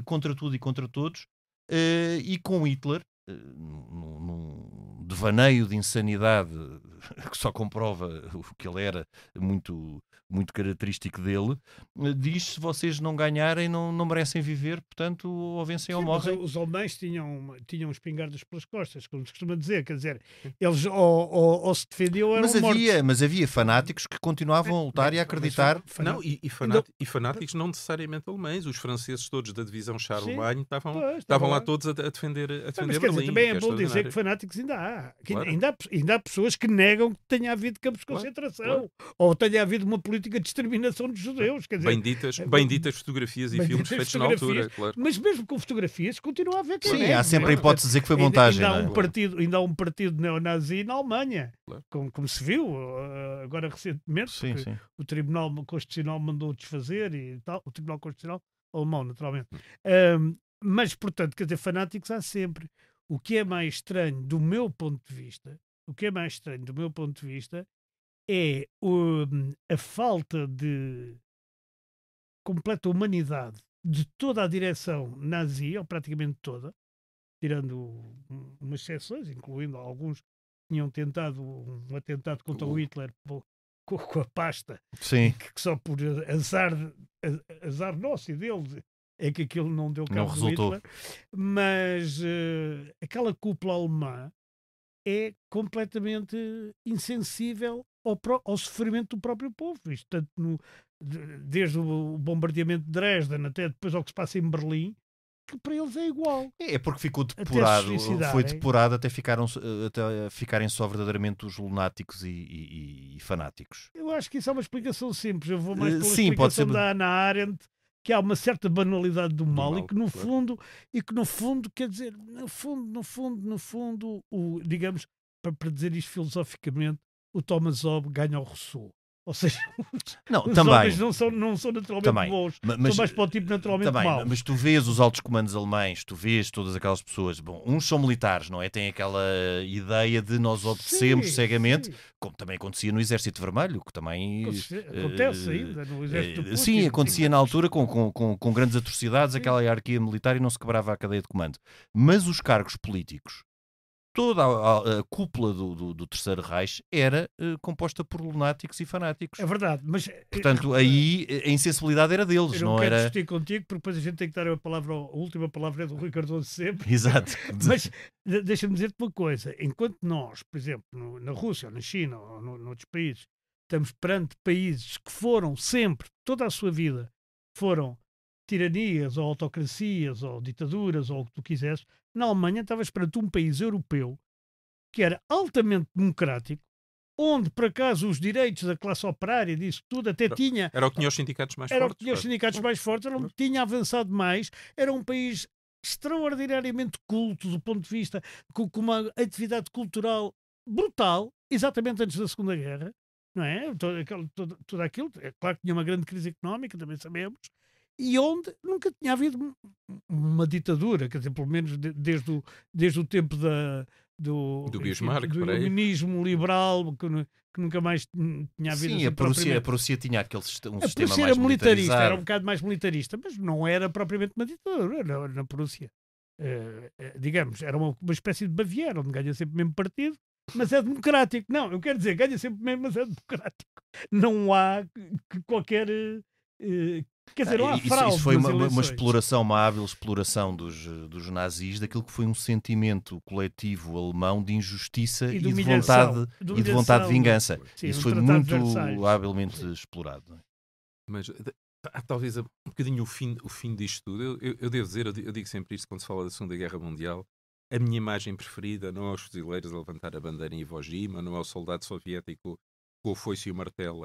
contra tudo e contra todos, e com Hitler, num devaneio de insanidade que só comprova o que ele era, muito, muito característico dele, diz: se vocês não ganharem, não merecem viver, portanto, ou vencem ou Sim, mas morrem. os alemães tinham espingardas pelas costas, como se costuma dizer, quer dizer, eles ou se defendiam ou eram mortos. Mas havia fanáticos que continuavam a lutar e a acreditar. Não, e fanáticos não necessariamente alemães. Os franceses todos da divisão Charlemagne estavam lá todos a defender Mas Berlim. quer dizer, também é que bom dizer que extraordinário. fanáticos ainda há. Claro. Ainda há pessoas que negam que tenha havido campos de Claro, concentração ou tenha havido uma política de exterminação dos judeus. Quer dizer, Benditas fotografias e filmes feitos na altura, claro. mas mesmo com fotografias continua a haver quem Sim, negue, há sempre não a é? hipótese de dizer que foi montagem. Ainda há não é? ainda há um partido neonazi na Alemanha, Claro. como se viu agora recentemente, Sim, porque sim. o Tribunal Constitucional mandou desfazer e tal, o Tribunal Constitucional alemão, naturalmente. Mas, portanto, quer dizer, fanáticos há sempre. O que é mais estranho do meu ponto de vista, é a falta de completa humanidade de toda a direção nazi, ou praticamente toda, tirando umas exceções, incluindo alguns que tinham tentado um atentado contra o Hitler com a pasta, Sim. que só por azar nosso e deles é que aquilo não deu Não cabo do resultou. Hitler, mas aquela cúpula alemã é completamente insensível ao sofrimento do próprio povo. Isto tanto desde o bombardeamento de Dresden até depois ao que se passa em Berlim, que para eles é igual. É porque ficou Até depurado, se suicidarem. foi depurado até ficarem só verdadeiramente os lunáticos e fanáticos. Eu acho que isso é uma explicação simples. Eu vou mais pela Sim, pode explicação ser. da Hannah Arendt, que há uma certa banalidade do mal, e que no claro. fundo, quer dizer, no fundo, digamos, para dizer isto filosoficamente, o Thomas Hobbes ganha o Rousseau. Ou seja, Não, os também. homens não são naturalmente Também. bons, Mas, são mais para o tipo naturalmente também, mau. mas tu vês os altos comandos alemães, tu vês todas aquelas pessoas, bom, uns são militares, não é? Têm aquela ideia de nós obedecemos cegamente, como também acontecia no Exército Vermelho, que também... Acontece ainda no Exército de Putin. Sim, acontecia na altura com grandes atrocidades, aquela hierarquia militar e não se quebrava a cadeia de comando. Mas os cargos políticos, toda a cúpula do Terceiro Reich era composta por lunáticos e fanáticos. É verdade, mas... Portanto, aí a insensibilidade era deles, eu não não quero era... discutir contigo, porque depois a gente tem que dar a última palavra é do Rui Cardoso sempre. Exato. Mas deixa-me dizer-te uma coisa. Enquanto nós, por exemplo, na Rússia, ou na China, ou noutros países, estamos perante países que foram sempre, toda a sua vida, foram tiranias, ou autocracias, ou ditaduras, ou o que tu quisesse, na Alemanha estavas perante um país europeu que era altamente democrático, onde, por acaso, os direitos da classe operária, disso tudo, até tinha... Era o que tinha os sindicatos mais Era o fortes. que tinha os sindicatos mais fortes, tinha avançado mais, era um país extraordinariamente culto do ponto de vista, com uma atividade cultural brutal, exatamente antes da Segunda Guerra, não é? Tudo aquilo, é claro que tinha uma grande crise económica, também sabemos, e onde nunca tinha havido uma ditadura, quer dizer, pelo menos desde o tempo do Bismarck, do iluminismo liberal, que nunca mais tinha havido. Sim, assim, a Prússia tinha um sistema Prússia mais era militarista, era um militarizado. bocado mais militarista, mas não era propriamente uma ditadura na Prússia. Digamos, era uma espécie de Baviera, onde ganha sempre o mesmo partido, mas é democrático. Não, eu quero dizer, ganha sempre o mesmo, mas é democrático. Não há qualquer... quer dizer, não há fraude. Isso foi nas uma eleições. exploração, uma hábil exploração dos nazis daquilo que foi um sentimento coletivo alemão de injustiça E e de de humilhação. vontade de vingança. Sim, Isso um foi tratado de muito Versalhes. habilmente explorado. Mas há talvez um bocadinho o fim disto tudo. Eu devo dizer, eu digo sempre isto quando se fala da Segunda Guerra Mundial. A minha imagem preferida não é os fuzileiros a levantar a bandeira em Iwo Jima, não é o soldado soviético com o foice e o martelo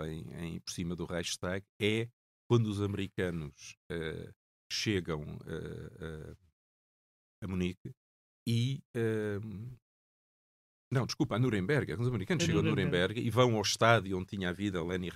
por cima do Reichstag, é quando os americanos chegam a Munique e... não, desculpa, a Nuremberg. Os americanos chegam a Nuremberg e vão ao estádio onde tinha havido a Leni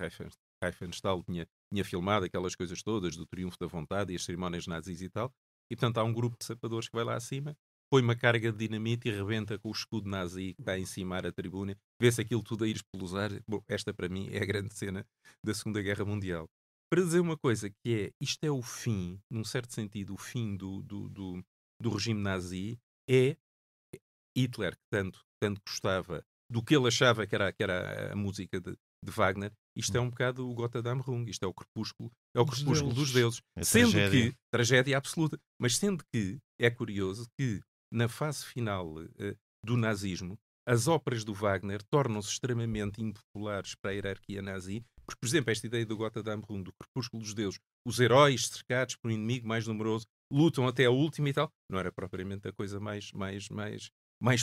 Riefenstahl tinha filmado aquelas coisas todas do triunfo da vontade e as cerimónias nazis e tal. E, portanto, há um grupo de sapadores que vai lá acima, põe uma carga de dinamite e rebenta com o escudo nazi que está a encimar a tribuna. Vê-se aquilo tudo a ir expulsar. Bom, esta, para mim, é a grande cena da Segunda Guerra Mundial. Para dizer uma coisa que é, isto é o fim, num certo sentido, o fim do regime nazi, é Hitler, que tanto gostava do que ele achava que era a música de Wagner. Isto é um bocado o Gott Damrung, isto é o crepúsculo dos deuses. Sendo que, tragédia absoluta, mas sendo que é curioso que na fase final do nazismo, as óperas do Wagner tornam-se extremamente impopulares para a hierarquia nazi, porque, por exemplo, esta ideia do Gott Damrung, do crepúsculo dos deuses, os heróis cercados por um inimigo mais numeroso, lutam até a última e tal, não era propriamente a coisa mais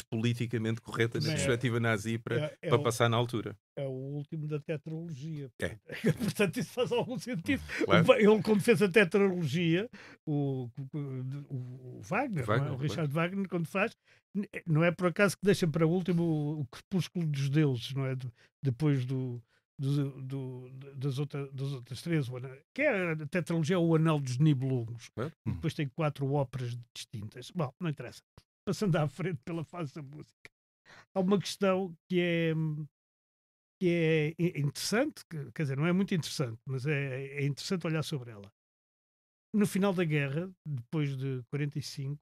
politicamente correta na perspectiva nazi para passar na altura. É o último da tetralogia. É. Portanto, isso faz algum sentido. Claro. Ele, quando fez a tetralogia, o Wagner, não é? O Richard Wagner, quando faz, não é por acaso que deixa para último o crepúsculo dos deuses, não é? Depois das outras três, que é a tetralogia, o Anel dos Nibelungos. Depois tem 4 óperas distintas. Bom, não interessa. Passando à frente pela fase da música. Há uma questão que é interessante, quer dizer, não é muito interessante, mas é interessante olhar sobre ela. No final da guerra, depois de 45,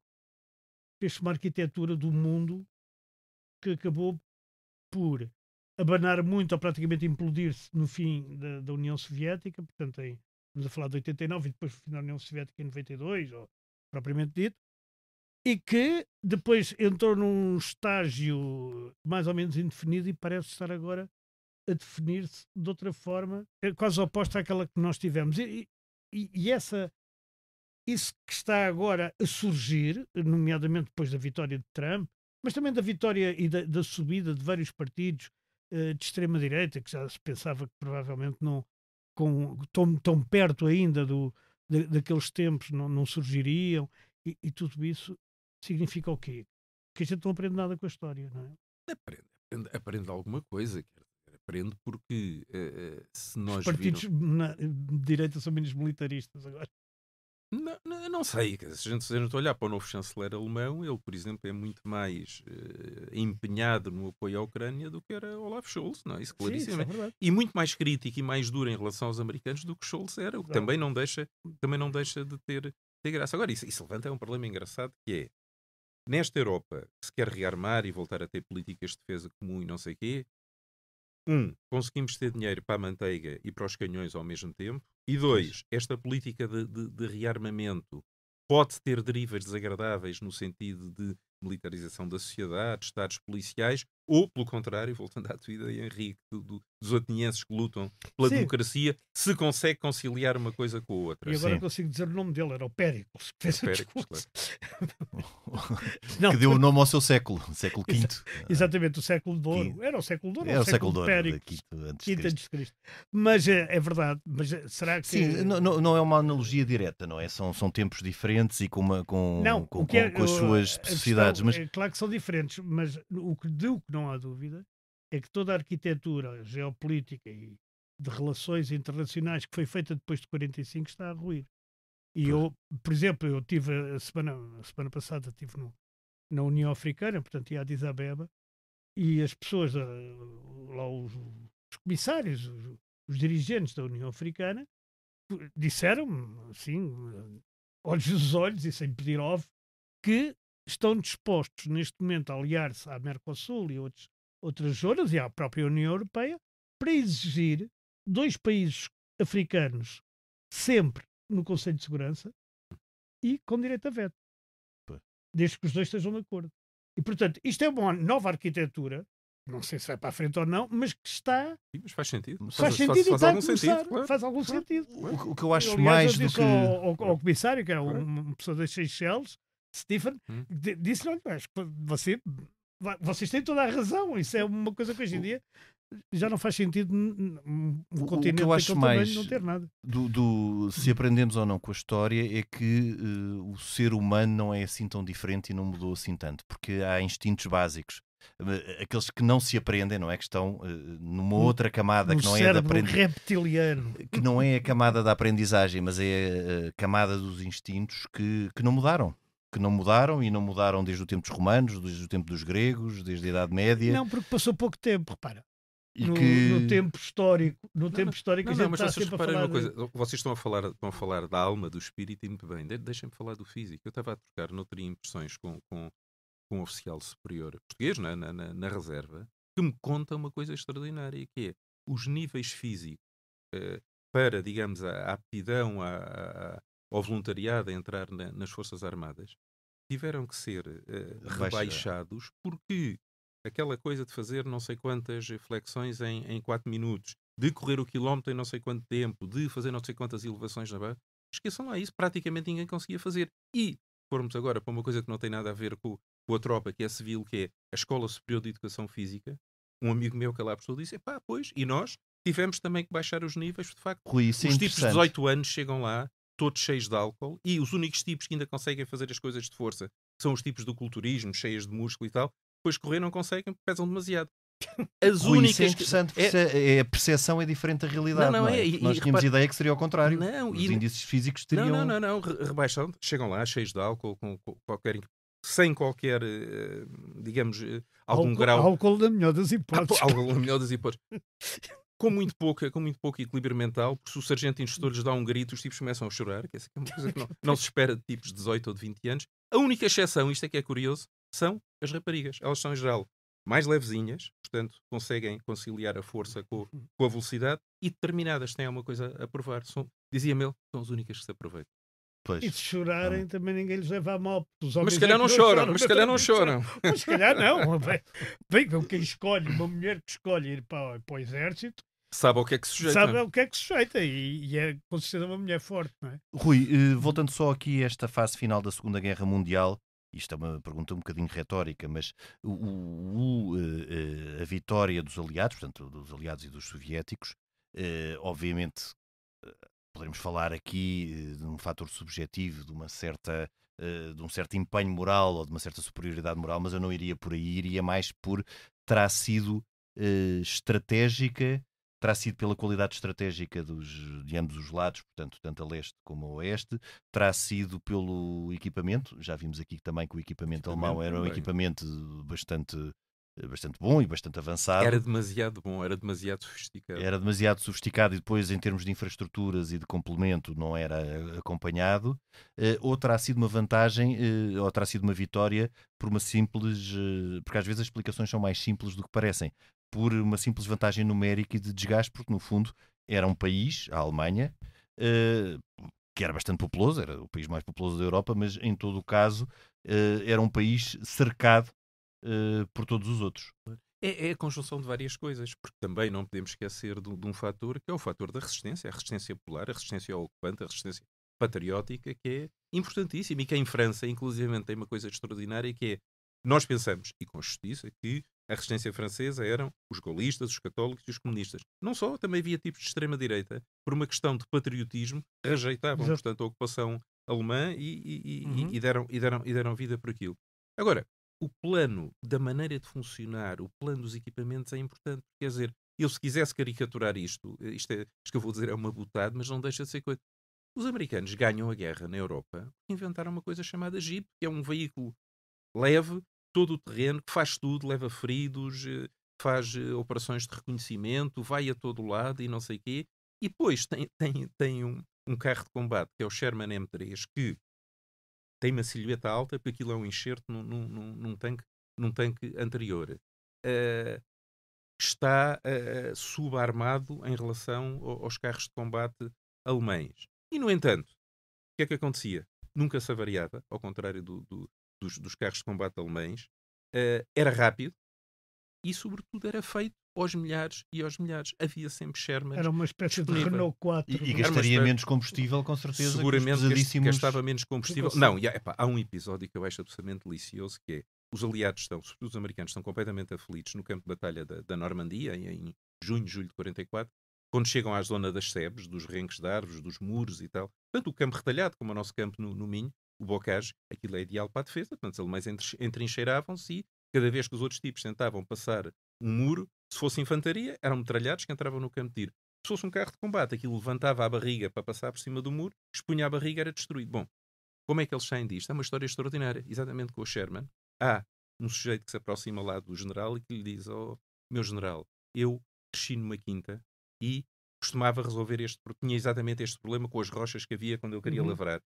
fez-se uma arquitetura do mundo que acabou por abanar muito ou praticamente implodir-se no fim da União Soviética, portanto, estamos a falar de 89 e depois o fim da União Soviética em 92, ou propriamente dito, e que depois entrou num estágio mais ou menos indefinido e parece estar agora a definir-se de outra forma, quase oposta àquela que nós tivemos. Isso que está agora a surgir, nomeadamente depois da vitória de Trump, mas também da vitória e da subida de vários partidos de extrema-direita, que já se pensava que provavelmente não, tão perto ainda daqueles tempos, não surgiriam, e tudo isso significa o quê? Que a gente não aprende nada com a história, não é? Aprende alguma coisa. surpreende porque se nós Os partidos de direita são menos militaristas agora. Não sei, se a gente olhar para o novo chanceler alemão, ele, por exemplo, é muito mais empenhado no apoio à Ucrânia do que era Olaf Scholz, não é? Isso claríssimo. Sim, E muito mais crítico e mais duro em relação aos americanos do que Scholz era, o que também não deixa de ter graça. Agora, isso levanta um problema engraçado, que é, nesta Europa, que se quer rearmar e voltar a ter políticas de defesa comum e não sei o quê, conseguimos ter dinheiro para a manteiga e para os canhões ao mesmo tempo. E 2, esta política de rearmamento pode ter derivas desagradáveis no sentido de militarização da sociedade, estados policiais, ou, pelo contrário, voltando à tua ideia, Henrique, dos atenienses que lutam pela democracia, se consegue conciliar uma coisa com a outra. E agora consigo dizer o nome dele, era o Péricles. Claro. Que deu o nome ao seu século V. Exatamente, o século de ouro. Era o século de ouro. Era o século de ouro, Péricles, quinto antes de Cristo. Mas é verdade. Mas será que... Sim, não é uma analogia direta, não é? São tempos diferentes e com as suas especificidades. Mas... É claro que são diferentes, mas o que não há dúvida é que toda a arquitetura geopolítica e de relações internacionais que foi feita depois de 45 está a ruir. E eu, por exemplo, eu tive a semana passada estive na União Africana, portanto ia a Addis Abeba, e as pessoas lá, os comissários, os dirigentes da União Africana disseram-me assim, olhos nos olhos e sem pedir óbvio, que estão dispostos neste momento a aliar-se à Mercosul e outras zonas e à própria União Europeia para exigir 2 países africanos sempre no Conselho de Segurança e com direito a veto, desde que os 2 estejam de acordo. E, portanto, isto é uma nova arquitetura, não sei se vai para a frente ou não, mas que está... Mas faz sentido. Faz sentido faz algum sentido. Claro. Faz algum sentido. O que eu acho Aliás, mais eu do disse que... ao comissário, que era uma pessoa das Seychelles, Stephen, disse-lhe, vocês têm toda a razão, isso é uma coisa que hoje em dia já não faz sentido um continente que eu acho mais não ter nada. Se aprendemos ou não com a história é que o ser humano não é assim tão diferente e não mudou assim tanto, porque há instintos básicos, aqueles que não se aprendem, não é? Que estão numa outra camada que não é da reptiliano, que não é a camada da aprendizagem, mas é a camada dos instintos que não mudaram. Que não mudaram, e não mudaram desde o tempo dos romanos, desde o tempo dos gregos, desde a Idade Média. Não, porque passou pouco tempo, repara. E no tempo histórico, a gente mas está vocês sempre reparem a falar uma coisa, vocês estão a falar da alma, do espírito, e muito bem, deixem-me falar do físico. Eu estava a trocar, não teria impressões com um oficial superior português na reserva, que me conta uma coisa extraordinária, que é os níveis físicos para, digamos, a aptidão ao voluntariado a entrar nas Forças Armadas, tiveram que ser rebaixados, porque aquela coisa de fazer não sei quantas flexões em 4 minutos, de correr o quilómetro em não sei quanto tempo, de fazer não sei quantas elevações na barra, esqueçam lá isso, praticamente ninguém conseguia fazer. E formos agora para uma coisa que não tem nada a ver com a tropa, que é civil, que é a Escola Superior de Educação Física, um amigo meu que lá prestou disse, pois, e nós tivemos também que baixar os níveis, de facto. Rui, os tipos de 18 anos chegam lá, todos cheios de álcool, e os únicos tipos que ainda conseguem fazer as coisas de força são os tipos do culturismo, cheios de músculo e tal, depois correr não conseguem porque pesam demasiado. As Rui, únicas isso é interessante, a percepção é diferente da realidade. Não é? Nós tínhamos ideia que seria ao contrário. Os índices físicos teriam... Não, rebaixam, chegam lá cheios de álcool, sem qualquer, digamos, algum grau... Álcool na melhor das hipóteses. Álcool na melhor das hipóteses. Com muito pouco equilíbrio mental, porque se o sargento instrutor lhes dá um grito, os tipos começam a chorar, que é uma coisa que não se espera de tipos de 18 ou de 20 anos. A única exceção, isto é que é curioso, são as raparigas. Elas são, em geral, mais levezinhas, portanto, conseguem conciliar a força com a velocidade, e determinadas têm uma coisa a provar. Dizia-me ele, são as únicas que se aproveitam. Pois. E se chorarem, também ninguém lhes leva a mal. Mas se calhar não choram. Mas se calhar não. Bem, quem escolhe, uma mulher que escolhe ir para o exército, sabe ao que é que se sujeita. Sabe ao que é que se sujeita, e é com certeza uma mulher forte, não é? Rui, voltando só aqui a esta fase final da Segunda Guerra Mundial, isto é uma pergunta um bocadinho retórica, mas a vitória dos aliados, portanto, dos aliados e dos soviéticos, obviamente poderemos falar aqui de um fator subjetivo, de um certo empenho moral ou de uma certa superioridade moral, mas eu não iria por aí, iria mais por terá sido estratégica, terá sido pela qualidade estratégica de ambos os lados, portanto, tanto a leste como a oeste, terá sido pelo equipamento. Já vimos aqui também que o equipamento alemão era um equipamento bastante bom e bastante avançado. Era demasiado bom, era demasiado sofisticado. Era demasiado sofisticado e depois, em termos de infraestruturas e de complemento, não era acompanhado. Ou terá sido uma vantagem, ou terá sido uma vitória por uma simples... porque às vezes as explicações são mais simples do que parecem. Por uma simples vantagem numérica e de desgaste, porque no fundo era um país, a Alemanha, que era bastante populoso, era o país mais populoso da Europa, mas em todo o caso era um país cercado por todos os outros. É a conjunção de várias coisas, porque também não podemos esquecer de um fator que é o fator da resistência, a resistência polar, a resistência ao ocupante, a resistência patriótica, que é importantíssima e que em França, inclusivamente, tem uma coisa extraordinária que é, nós pensamos, e com justiça, que a resistência francesa eram os gaullistas, os católicos e os comunistas. Não só, também havia tipos de extrema-direita, por uma questão de patriotismo, rejeitavam, portanto, a ocupação alemã e deram vida por aquilo. Agora, o plano da maneira de funcionar, o plano dos equipamentos é importante. Quer dizer, eu se quisesse caricaturar isto que eu vou dizer é uma botada, mas não deixa de ser coisa. Os americanos ganham a guerra na Europa e inventaram uma coisa chamada Jeep, que é um veículo leve, todo o terreno, que faz tudo, leva feridos, faz operações de reconhecimento, vai a todo lado e não sei o quê. E depois tem um carro de combate, que é o Sherman M3, que tem uma silhueta alta, porque aquilo é um enxerto num tanque anterior. Está subarmado em relação aos carros de combate alemães. E, no entanto, o que é que acontecia? Nunca se avariava, ao contrário dos carros de combate alemães. Era rápido e, sobretudo, era feito aos milhares e aos milhares. Havia sempre Sherman. Era uma espécie de Renault 4. E gastaria menos combustível, com certeza. Seguramente gastava menos combustível. Não, há um episódio que eu acho absolutamente delicioso, que é os aliados sobretudo os americanos, estão completamente aflitos no campo de batalha da Normandia, em junho, julho de 44, quando chegam à zona das sebes, dos renques de árvores, dos muros e tal. Tanto o campo retalhado como o nosso campo no Minho, o bocage, aquilo é ideal para a defesa. Portanto, os alemães entrincheiravam-se e cada vez que os outros tipos tentavam passar um muro, se fosse infantaria, eram metralhados que entravam no campo de tiro. Se fosse um carro de combate, aquilo levantava a barriga para passar por cima do muro, expunha a barriga, era destruído. Bom, como é que eles saem disto? É uma história extraordinária. Exatamente com o Sherman. Há um sujeito que se aproxima lá do general e que lhe diz: "Oh, meu general, eu cresci numa quinta e costumava resolver tinha exatamente este problema com as rochas que havia quando eu queria lavrar.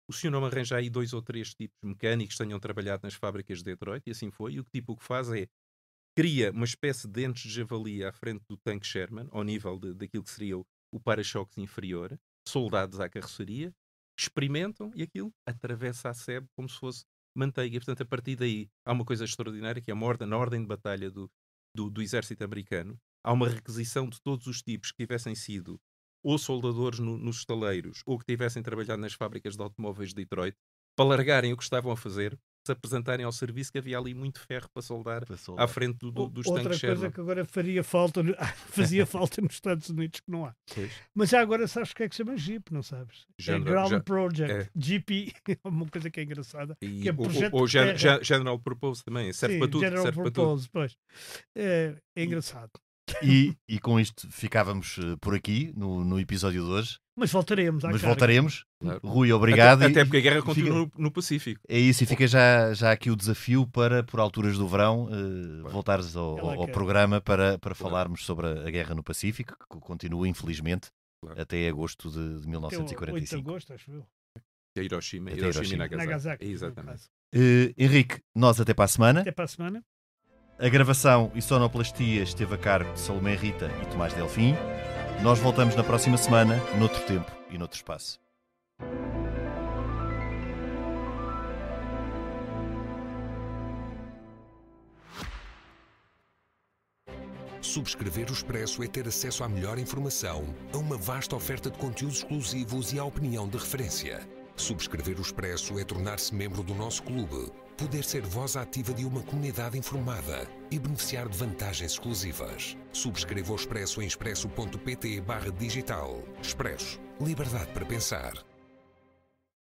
O senhor não me arranja aí 2 ou 3 tipos mecânicos que tenham trabalhado nas fábricas de Detroit?" E assim foi. E o que faz é cria uma espécie de dentes de javali à frente do tanque Sherman, ao nível daquilo que seria o para-choques inferior, soldados à carroceria, experimentam e aquilo atravessa a sebe como se fosse manteiga. Portanto, a partir daí há uma coisa extraordinária, que é na ordem de batalha do exército americano, há uma requisição de todos os tipos que tivessem sido ou soldadores nos estaleiros ou que tivessem trabalhado nas fábricas de automóveis de Detroit, para largarem o que estavam a fazer, se apresentarem ao serviço, que havia ali muito ferro para soldar à frente dos tanques Sherman. Outra coisa que agora fazia falta nos Estados Unidos, que não há. Pois. Mas já agora sabes o que é que se chama Jeep, não sabes? Ground Project. GP é uma coisa que é engraçada. Que é General Purpose também, serve para tudo. General Purpose, pois. É engraçado. E com isto ficávamos por aqui no episódio de hoje. Mas voltaremos. Claro. Rui, obrigado. Até porque a guerra continua no Pacífico. É isso, e fica já aqui o desafio para, por alturas do verão, voltares ao programa para falarmos sobre a guerra no Pacífico, que continua, infelizmente, até agosto de 1945. 8 de agosto, acho eu. Hiroshima e Nagasaki. Exatamente. Henrique, nós até para a semana. Até para a semana. A gravação e sonoplastia esteve a cargo de Salomé Rita e Tomás Delfim. Nós voltamos na próxima semana, noutro tempo e noutro espaço. Subscrever o Expresso é ter acesso à melhor informação, a uma vasta oferta de conteúdos exclusivos e à opinião de referência. Subscrever o Expresso é tornar-se membro do nosso clube, poder ser voz ativa de uma comunidade informada e beneficiar de vantagens exclusivas. Subscreva o Expresso em expresso.pt/digital. Expresso. Liberdade para pensar.